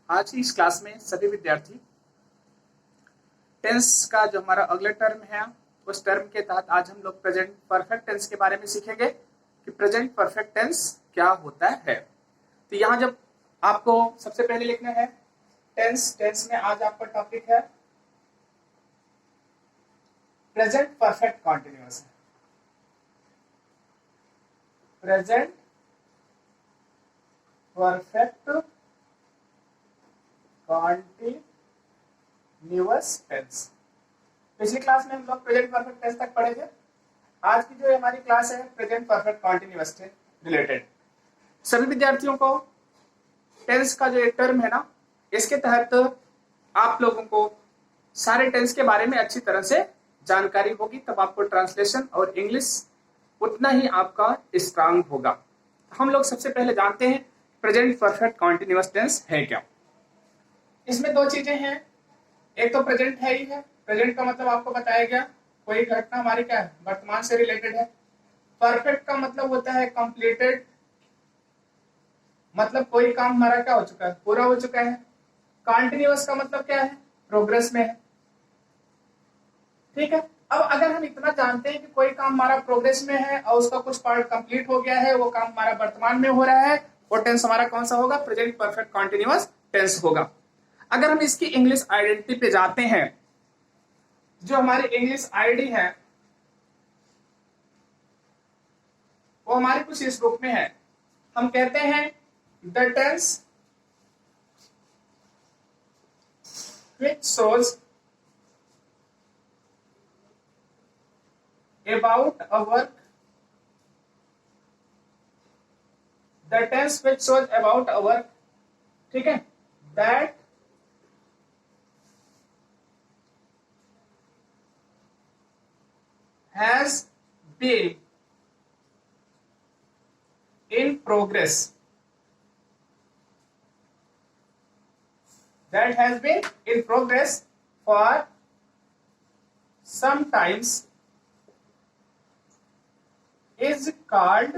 आज की इस क्लास में सभी विद्यार्थी टेंस का जो हमारा अगला टर्म है उस टर्म के तहत आज हम लोग प्रेजेंट परफेक्ट टेंस के बारे में सीखेंगे कि प्रेजेंट परफेक्ट टेंस क्या होता है। तो यहाँ जब आपको सबसे पहले लिखना है टेंस में आज आपका टॉपिक है present perfect continuous. Present perfect continuous tense. पिछली क्लास में हम लोग प्रेजेंट परफेक्ट टेंस तक पढ़े थे। आज की जो हमारी क्लास है प्रेजेंट परफेक्ट कॉन्टिन्यूअस से रिलेटेड। सभी विद्यार्थियों को टेंस का जो एक टर्म है ना, इसके तहत आप लोगों को सारे टेंस के बारे में अच्छी तरह से जानकारी होगी, तब आपको ट्रांसलेशन और इंग्लिश उतना ही आपका स्ट्रांग होगा। हम लोग सबसे पहले जानते हैं प्रेजेंट परफेक्ट कॉन्टिन्यूअस टेंस है क्या। इसमें दो चीजें हैं, एक तो प्रेजेंट है ही है। प्रेजेंट का मतलब आपको बताया गया कोई घटना हमारी क्या है, वर्तमान से रिलेटेड है। परफेक्ट का मतलब होता है कंप्लीटेड, मतलब कोई काम हमारा क्या हो चुका है, पूरा हो चुका है। कॉन्टिन्यूअस का मतलब क्या है, प्रोग्रेस में है। ठीक है। अब अगर हम इतना जानते हैं कि कोई काम हमारा प्रोग्रेस में है और उसका कुछ पार्ट कंप्लीट हो गया है, वो काम हमारा वर्तमान में हो रहा है, वो टेंस हमारा कौन सा होगा, प्रेजेंट परफेक्ट कॉन्टिन्यूअस टेंस होगा। अगर हम इसकी इंग्लिश आइडेंटिटी पे जाते हैं, जो हमारी इंग्लिश आईडी है वो हमारे कुछ इस रूप में है। हम कहते हैं the tense which shows about a work, the tense which shows about a work, ठीक है, that has been in progress, that has been in progress for some times is called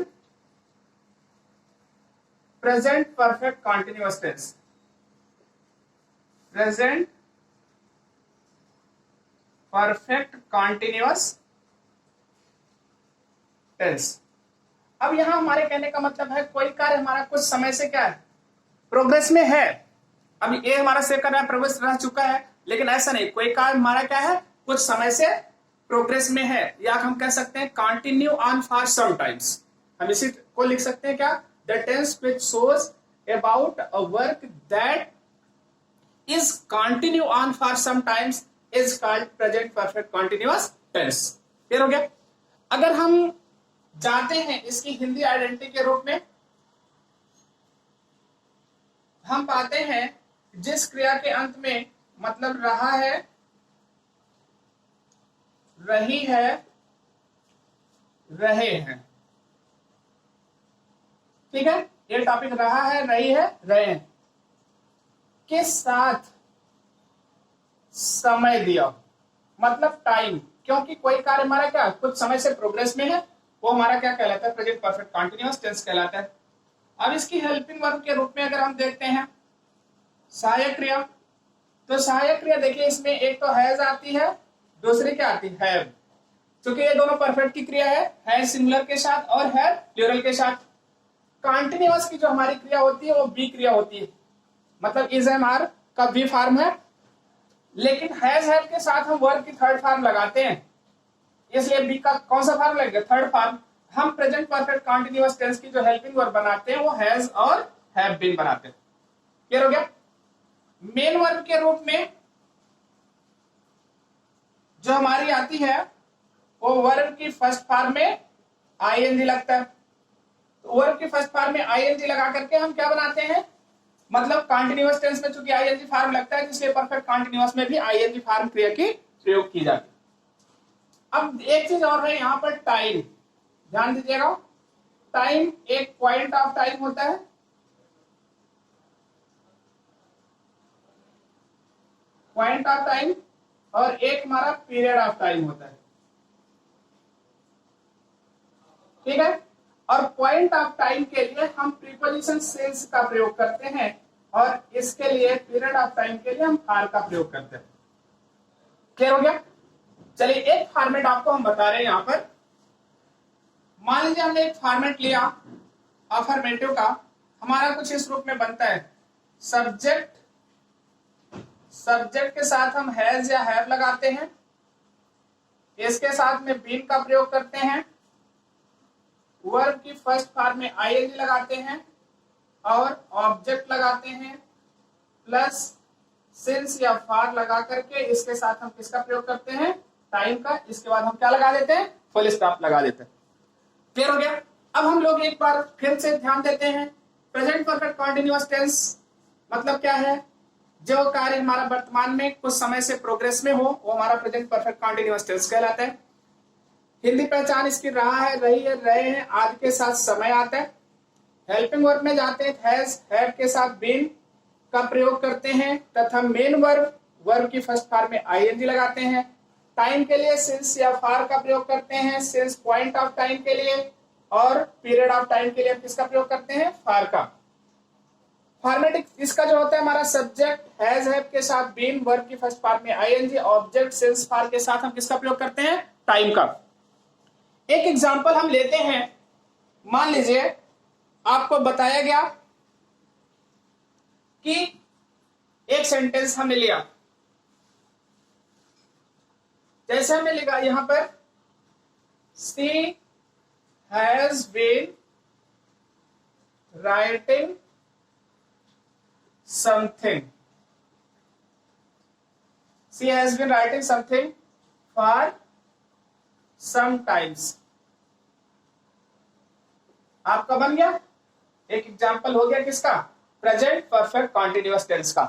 present perfect continuous tense. Present perfect continuous tense. अब यहां हमारे कहने का मतलब है कोई कार्य हमारा कुछ समय से क्या है, प्रोग्रेस में है। अब ये हमारा सेव कर रहा है, प्रोग्रेस रह चुका है, लेकिन ऐसा नहीं, कोई कार्य हमारा क्या है, कुछ समय से प्रोग्रेस में है, या हम कह सकते हैं continue on for some times. हम इसी को लिख सकते हैं क्या, the tense which shows about a work that is continue on for some times is called present perfect continuous tense. Clear हो गया। अगर हम जाते हैं इसकी हिंदी आइडेंटिटी के रूप में, हम पाते हैं जिस क्रिया के अंत में मतलब रहा है, रही है, रहे हैं। ठीक है, ये टॉपिक रहा है, रही है, रहे हैं के साथ समय दिया, मतलब टाइम, क्योंकि कोई कार्य हमारा क्या कुछ समय से प्रोग्रेस में है, वो हमारा क्या कहलाता है, प्रेजेंट परफेक्ट कंटीन्यूअस टेंस कहलाता है। अब इसकी हेल्पिंग वर्ब के रूप में अगर हम देखते हैं सहायक क्रिया, तो सहायक क्रिया देखिए इसमें एक तो हैज आती है, दूसरी क्या आती है, हैव। क्योंकि ये दोनों परफेक्ट की क्रिया है सिंगुलर के साथ और है प्लूरल के साथ। कंटीन्यूअस की जो हमारी क्रिया होती है वो बी क्रिया होती है, मतलब इज एम आर का बी फॉर्म है, लेकिन हैज हैव के साथ हम वर्ब की थर्ड फॉर्म लगाते हैं, इसलिए बी का कौन सा फॉर्म लगेगा, थर्ड फॉर्म। हम प्रेजेंट परफेक्ट कंटीन्यूअस टेंस की जो हेल्पिंग वर्ब बनाते हैं वो हैज और हैव बीन बनाते हैं। क्लियर हो गया। मेन वर्ब के रूप में जो हमारी आती है वो वर्ब की फर्स्ट फॉर्म में आईएनजी लगता है। तो वर्ब की फर्स्ट फॉर्म में आईएनजी लगा करके हम क्या बनाते हैं, मतलब कंटीन्यूअस टेंस में चूंकि आईएनजी फॉर्म लगता है, इसलिए परफेक्ट कंटीन्यूअस में भी आईएनजी फॉर्म क्रिया की प्रयोग की जाती है। अब एक चीज और है यहाँ पर, टाइम, ध्यान दीजिएगा। टाइम एक पॉइंट ऑफ टाइम होता है, पॉइंट ऑफ टाइम, और एक हमारा पीरियड ऑफ टाइम होता है। ठीक है। और पॉइंट ऑफ टाइम के लिए हम प्रीपोजिशन सेंस का प्रयोग करते हैं, और इसके लिए पीरियड ऑफ टाइम के लिए हम फार का प्रयोग करते हैं। क्लियर हो गया? चलिए एक फॉर्मेट आपको हम बता रहे हैं यहां पर। मान लीजिए हमने एक फॉर्मेट लिया अफर्मेटिव का, हमारा कुछ इस रूप में बनता है। सब्जेक्ट के साथ हम हैज या हैव लगाते हैं, इसके साथ में बीन का प्रयोग करते हैं, वर्ब की फर्स्ट फॉर्म में आईएनजी लगाते हैं और ऑब्जेक्ट लगाते हैं, प्लस सिंस या फॉर लगा करके इसके साथ हम किसका प्रयोग करते हैं? टाइम का। इसके बाद हम क्या लगा देते हैं? फुल स्टॉप लगा देते हैं। क्लियर हो गया? अब हम लोग एक बार फिर से ध्यान देते हैं। प्रेजेंट परफेक्ट कॉन्टिन्यूअस टेंस मतलब क्या है? जो कार्य हमारा वर्तमान में कुछ समय से प्रोग्रेस में हो वो हमारा प्रेजेंट परफेक्ट कॉन्टिन्यूअस टेंस कहलाता है। हिंदी पहचान इसकी रहा है, रही है, रहे हैं आदि के साथ समय आता है। हेल्पिंग वर्ब में जाते हैं, हैज हैव के साथ बीन का प्रयोग करते हैं तथा मेन वर्ब की फर्स्ट फॉर्म में आईएनजी लगाते हैं। टाइम के लिए सिंस या फॉर का प्रयोग करते हैं, सिंस पॉइंट ऑफ टाइम के लिए, और पीरियड ऑफ टाइम के लिए हम किसका प्रयोग करते हैं? फॉर का। फॉर्मेटिक इसका जो होता है हमारा सब्जेक्ट हैज हैव के साथ बीन, वर्ब की फर्स्ट फॉर्म में आईएनजी, ऑब्जेक्ट सिंस फॉर के साथ हम किसका प्रयोग करते हैं? टाइम का। एक एग्जांपल हम लेते हैं। मान लीजिए आपको बताया गया कि एक सेंटेंस हमने लिया, जैसे हमने लिखा यहां पर she has been writing something, she has been writing something for some times. आपका बन गया एक एग्जाम्पल हो गया किसका? प्रेजेंट परफेक्ट कॉन्टिन्यूअस टेंस का।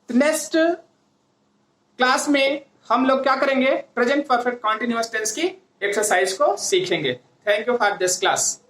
नेक्स्ट क्लास में हम लोग क्या करेंगे? प्रेजेंट परफेक्ट कॉन्टिन्यूअस टेंस की एक्सरसाइज को सीखेंगे। Thank you for this class.